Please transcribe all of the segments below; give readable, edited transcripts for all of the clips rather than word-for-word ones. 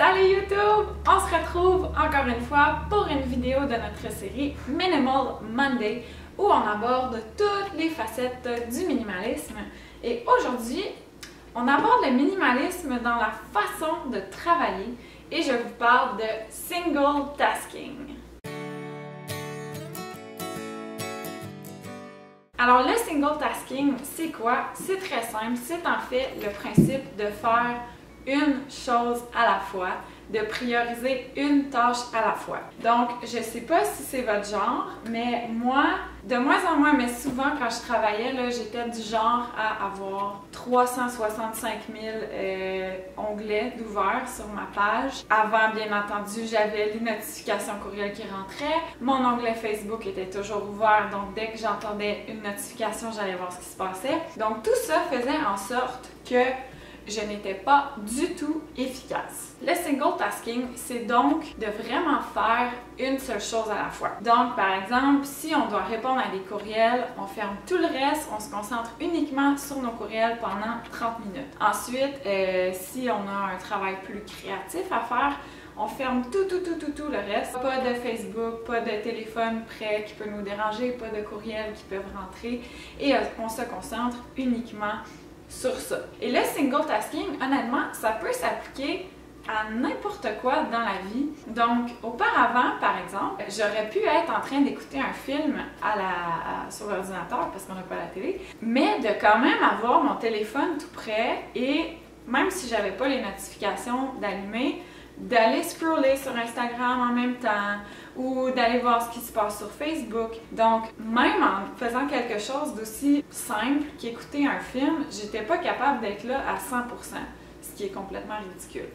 Salut YouTube! On se retrouve encore une fois pour une vidéo de notre série Minimal Monday où on aborde toutes les facettes du minimalisme. Et aujourd'hui, on aborde le minimalisme dans la façon de travailler et je vous parle de single tasking. Alors le single tasking, c'est quoi? C'est très simple, c'est en fait le principe de faire une chose à la fois, de prioriser une tâche à la fois. Donc, je sais pas si c'est votre genre, mais moi, de moins en moins, mais souvent quand je travaillais, là, j'étais du genre à avoir 365 000 onglets d'ouvert sur ma page. Avant, bien entendu, j'avais les notifications courriel qui rentraient. Mon onglet Facebook était toujours ouvert, donc dès que j'entendais une notification, j'allais voir ce qui se passait. Donc, tout ça faisait en sorte que je n'étais pas du tout efficace. Le single tasking, c'est donc de vraiment faire une seule chose à la fois. Donc, par exemple, si on doit répondre à des courriels, on ferme tout le reste, on se concentre uniquement sur nos courriels pendant 30 minutes. Ensuite, si on a un travail plus créatif à faire, on ferme tout le reste. Pas de Facebook, pas de téléphone prêt qui peut nous déranger, pas de courriels qui peuvent rentrer et on se concentre uniquement sur ça. Et le single tasking, honnêtement, ça peut s'appliquer à n'importe quoi dans la vie. Donc, auparavant, par exemple, j'aurais pu être en train d'écouter un film sur l'ordinateur parce qu'on n'a pas la télé, mais de quand même avoir mon téléphone tout près et même si j'avais pas les notifications d'allumer, d'aller scroller sur Instagram en même temps ou d'aller voir ce qui se passe sur Facebook. Donc, même en faisant quelque chose d'aussi simple qu'écouter un film, j'étais pas capable d'être là à 100%, ce qui est complètement ridicule.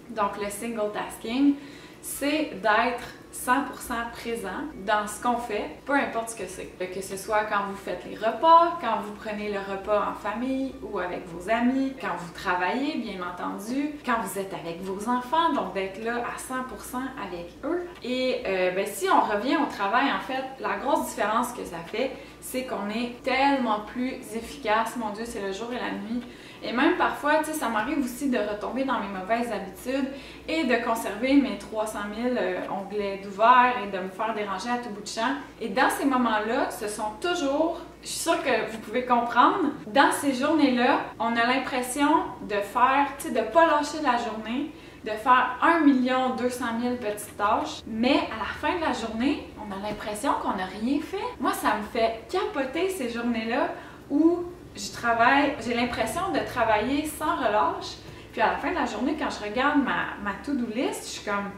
Donc, le single tasking, c'est d'être 100% présent dans ce qu'on fait, peu importe ce que c'est. Que ce soit quand vous faites les repas, quand vous prenez le repas en famille ou avec vos amis, quand vous travaillez, bien entendu, quand vous êtes avec vos enfants, donc d'être là à 100% avec eux. Et si on revient au travail, en fait, la grosse différence que ça fait, c'est qu'on est tellement plus efficace. Mon Dieu, c'est le jour et la nuit. Et même parfois, tu sais, ça m'arrive aussi de retomber dans mes mauvaises habitudes et de conserver mes 300 000 onglets d'ouvert et de me faire déranger à tout bout de champ. Et dans ces moments-là, ce sont toujours, je suis sûre que vous pouvez comprendre, dans ces journées-là, on a l'impression de faire, tu sais, de pas lâcher la journée, de faire 1 200 000 petites tâches, mais à la fin de la journée, on a l'impression qu'on n'a rien fait. Moi, ça me fait capoter ces journées-là où j'ai l'impression de travailler sans relâche. Puis à la fin de la journée, quand je regarde ma to-do list, je suis comme,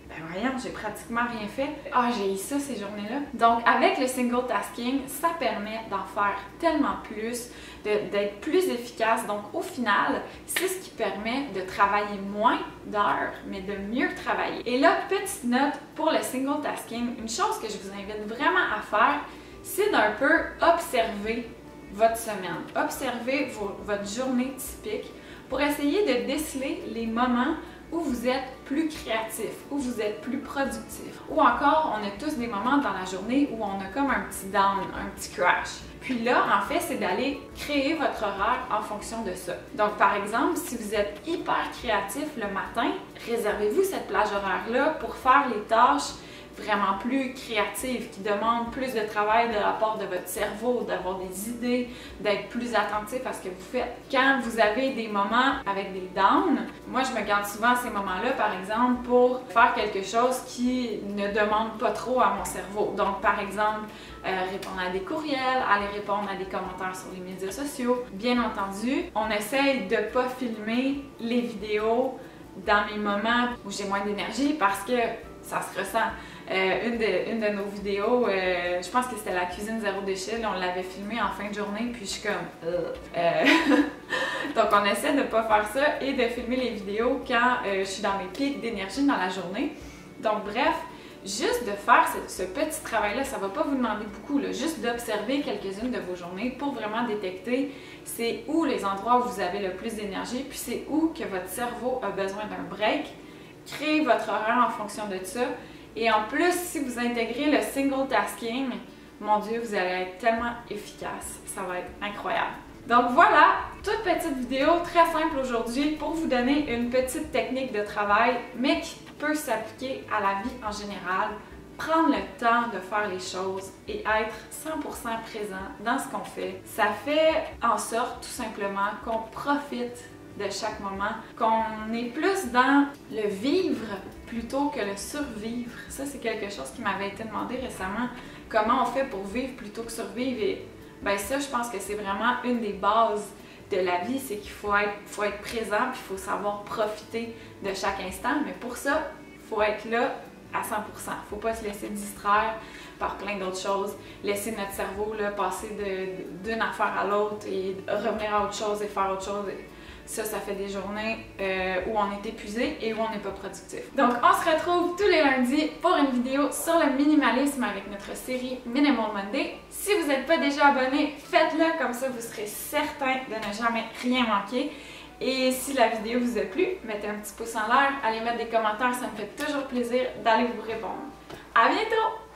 ben voyons, j'ai pratiquement rien fait. Ah, j'ai eu ça ces journées-là. Donc avec le single tasking, ça permet d'en faire tellement plus, d'être plus efficace. Donc au final, c'est ce qui permet de travailler moins d'heures, mais de mieux travailler. Et là, petite note pour le single tasking, une chose que je vous invite vraiment à faire, c'est d'un peu observer votre semaine. Observez votre journée typique pour essayer de déceler les moments où vous êtes plus créatif, où vous êtes plus productif. Ou encore, on a tous des moments dans la journée où on a comme un petit down, un petit crash. Puis là, en fait, c'est d'aller créer votre horaire en fonction de ça. Donc, par exemple, si vous êtes hyper créatif le matin, réservez-vous cette plage horaire-là pour faire les tâches vraiment plus créative, qui demande plus de travail de la part de votre cerveau, d'avoir des idées, d'être plus attentif à ce que vous faites. Quand vous avez des moments avec des downs, moi je me garde souvent ces moments-là, par exemple, pour faire quelque chose qui ne demande pas trop à mon cerveau. Donc, par exemple, répondre à des courriels, aller répondre à des commentaires sur les médias sociaux. Bien entendu, on essaye de ne pas filmer les vidéos dans mes moments où j'ai moins d'énergie parce que ça se ressent. Une de nos vidéos, je pense que c'était la cuisine zéro déchet, on l'avait filmée en fin de journée, puis je suis comme... Donc on essaie de ne pas faire ça et de filmer les vidéos quand je suis dans mes pics d'énergie dans la journée. Donc bref, juste de faire ce petit travail-là, ça ne va pas vous demander beaucoup, là, juste d'observer quelques-unes de vos journées pour vraiment détecter c'est où les endroits où vous avez le plus d'énergie, puis c'est où que votre cerveau a besoin d'un break. Créez votre horaire en fonction de ça. Et en plus, si vous intégrez le single tasking, mon Dieu, vous allez être tellement efficace. Ça va être incroyable. Donc voilà, toute petite vidéo très simple aujourd'hui pour vous donner une petite technique de travail, mais qui peut s'appliquer à la vie en général. Prendre le temps de faire les choses et être 100% présent dans ce qu'on fait, ça fait en sorte tout simplement qu'on profite de chaque moment, qu'on est plus dans le vivre plutôt que le survivre. Ça, c'est quelque chose qui m'avait été demandé récemment. Comment on fait pour vivre plutôt que survivre? Et ben ça, je pense que c'est vraiment une des bases de la vie, c'est qu'il faut être présent, puis il faut savoir profiter de chaque instant. Mais pour ça, il faut être là à 100%. Il ne faut pas se laisser distraire par plein d'autres choses, laisser notre cerveau là, passer d'une affaire à l'autre et revenir à autre chose et faire autre chose. Ça fait des journées où on est épuisé et où on n'est pas productif. Donc, on se retrouve tous les lundis pour une vidéo sur le minimalisme avec notre série Minimal Monday. Si vous n'êtes pas déjà abonné, faites-le, comme ça vous serez certain de ne jamais rien manquer. Et si la vidéo vous a plu, mettez un petit pouce en l'air, allez mettre des commentaires, ça me fait toujours plaisir d'aller vous répondre. À bientôt!